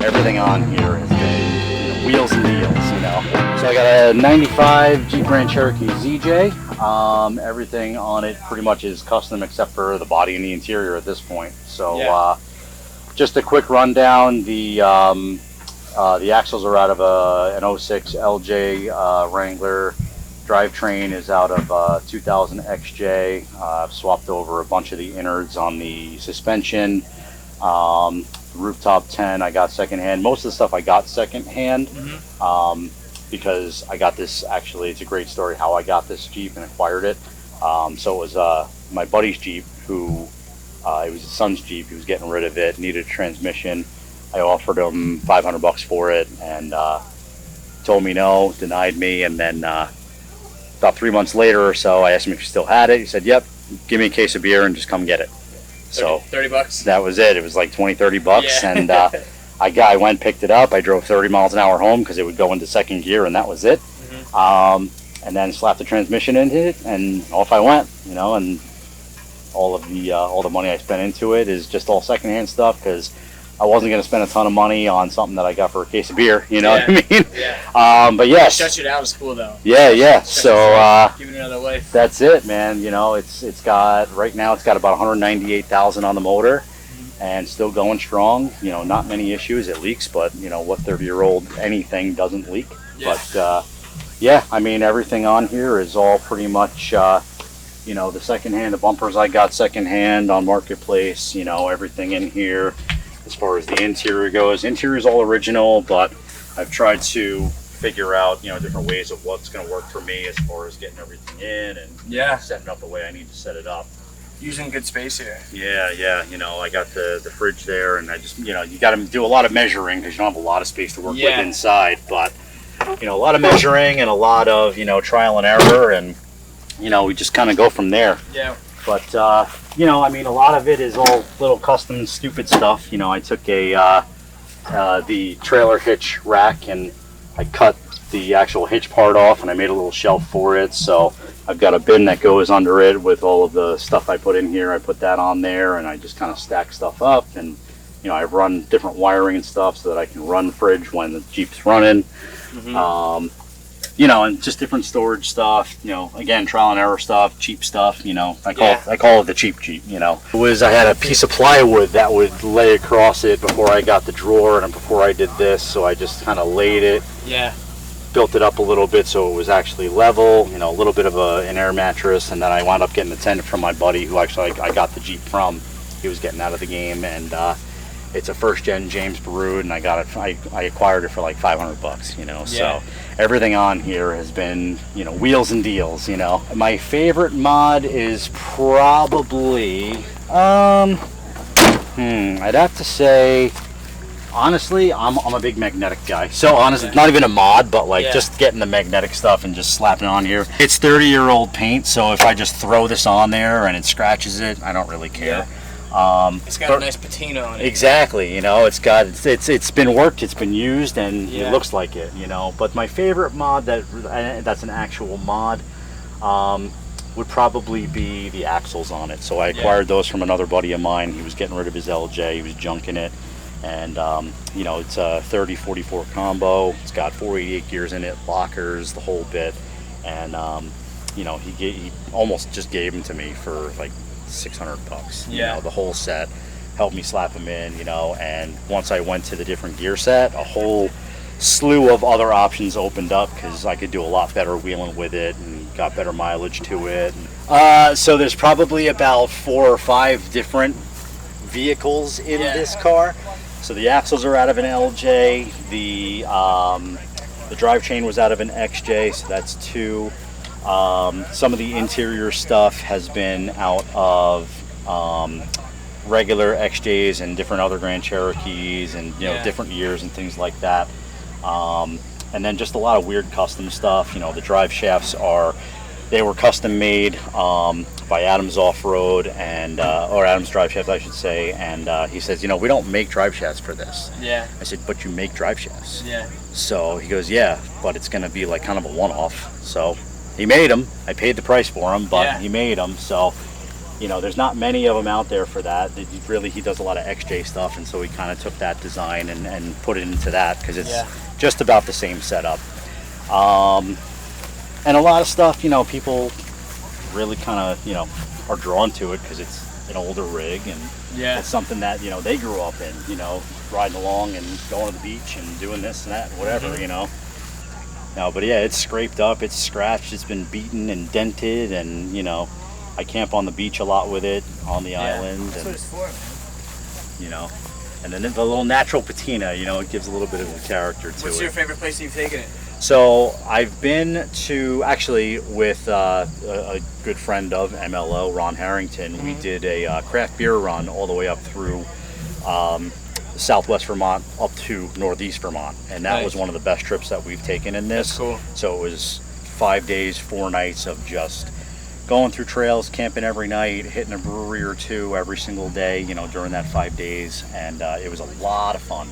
everything on here has been wheels and deals, you know. So I got a 95 Jeep Grand Cherokee ZJ. Everything on it pretty much is custom except for the body and the interior at this point. So just a quick rundown. The axles are out of an 06 LJ Wrangler. Drivetrain is out of 2000 XJ. I've swapped over a bunch of the innards on the suspension. Rooftop 10 I got secondhand. Most of the stuff I got secondhand because I got this, actually it's a great story how I got this Jeep and acquired it. So it was my buddy's Jeep who, it was his son's Jeep, he was getting rid of it, needed a transmission. I offered him $500 for it and told me no, denied me, and then about 3 months later or so I asked him if he still had it. He said, yep, give me a case of beer and just come get it. So 30 bucks. That was it. It was like 20-30 bucks. Yeah. And I went, picked it up. I drove 30 miles an hour home because it would go into second gear, and that was it. And then slapped the transmission into it, and off I went. You know, and all the money I spent into it is just all secondhand stuff because I wasn't going to spend a ton of money on something that I got for a case of beer. You know what I mean? Yeah. But yes. Shut you down is cool though. Yeah. So give it another life. that's it, man. You know, it's got right now it's got about 198,000 on the motor, and still going strong. You know, not many issues. It leaks, but you know what 30-year-old anything doesn't leak. Yeah. But yeah, I mean everything on here is all pretty much you know, the secondhand. The bumpers I got secondhand on Marketplace. You know, everything in here. As far as the interior goes, interior is all original, but I've tried to figure out, you know, different ways of what's going to work for me as far as getting everything in and setting up the way I need to set it up. Using good space here. Yeah. You know, I got the fridge there, and I just, you know, you got to do a lot of measuring because you don't have a lot of space to work with inside. But you know, a lot of measuring and a lot of, you know, trial and error, and you know, we just kind of go from there. Yeah. But you know, I mean, a lot of it is all little custom stupid stuff. You know, I took the trailer hitch rack and I cut the actual hitch part off and I made a little shelf for it. So I've got a bin that goes under it with all of the stuff I put in here. I put that on there and I just kind of stack stuff up, and you know, I run different wiring and stuff so that I can run fridge when the Jeep's running. You know, and just different storage stuff, you know, again, trial and error stuff, cheap stuff, you know, I call it the cheap Jeep, you know. I had a piece of plywood that would lay across it before I got the drawer and before I did this, so I just kind of laid it, built it up a little bit so it was actually level, you know, a little bit of an air mattress, and then I wound up getting a tent from my buddy who actually I got the Jeep from. He was getting out of the game, and it's a first-gen James Baroud, and I acquired it for like $500, you know. So everything on here has been, you know, wheels and deals, you know. My favorite mod is probably, I'd have to say, honestly, I'm a big magnetic guy. So honestly, not even a mod, but like just getting the magnetic stuff and just slapping it on here. It's 30-year-old paint, so if I just throw this on there and it scratches it, I don't really care. It's got a nice patina on it. Exactly, you know, it's been worked, it's been used, and it looks like it, you know. But my favorite mod that's an actual mod would probably be the axles on it. So I acquired those from another buddy of mine. He was getting rid of his LJ, he was junking it, and you know, it's a 30-44 combo. It's got 488 gears in it, lockers, the whole bit, and you know, he almost just gave them to me for like $600, you know, the whole set. Helped me slap them in, you know. And once I went to the different gear set, a whole slew of other options opened up because I could do a lot better wheeling with it and got better mileage to it. So there's probably about 4 or 5 different vehicles in this car. So the axles are out of an LJ, the drivetrain was out of an XJ, so that's 2. Some of the interior stuff has been out of regular XJs and different other Grand Cherokees and, you know, different years and things like that. And then just a lot of weird custom stuff. You know, the drive shafts they were custom made by Adams Off-Road, and or Adams Drive Shaft, I should say. And he says, you know, we don't make drive shafts for this. I said, but you make drive shafts. So he goes, yeah, but it's going to be like kind of a one-off. So he made them. I paid the price for them, but he made them. So you know, there's not many of them out there for that. He does a lot of XJ stuff, and so we kind of took that design and put it into that because it's just about the same setup. And a lot of stuff, you know, people really kind of, you know, are drawn to it because it's an older rig, and it's something that, you know, they grew up in, you know, riding along and going to the beach and doing this and that, whatever, you know. No, but yeah, it's scraped up, it's scratched, it's been beaten and dented, and, you know, I camp on the beach a lot with it on the island. That's and, what it's for, man. You know, and then the little natural patina, you know, it gives a little bit of a character to it. What's your favorite place you've taken it? So I've been to, actually with a good friend of MLO, Ron Harrington, we did a craft beer run all the way up through Southwest Vermont up to Northeast Vermont, and that was one of the best trips that we've taken in this. That's cool. So it was 5 days, 4 nights of just going through trails, camping every night, hitting a brewery or two every single day, you know, during that 5 days, and it was a lot of fun,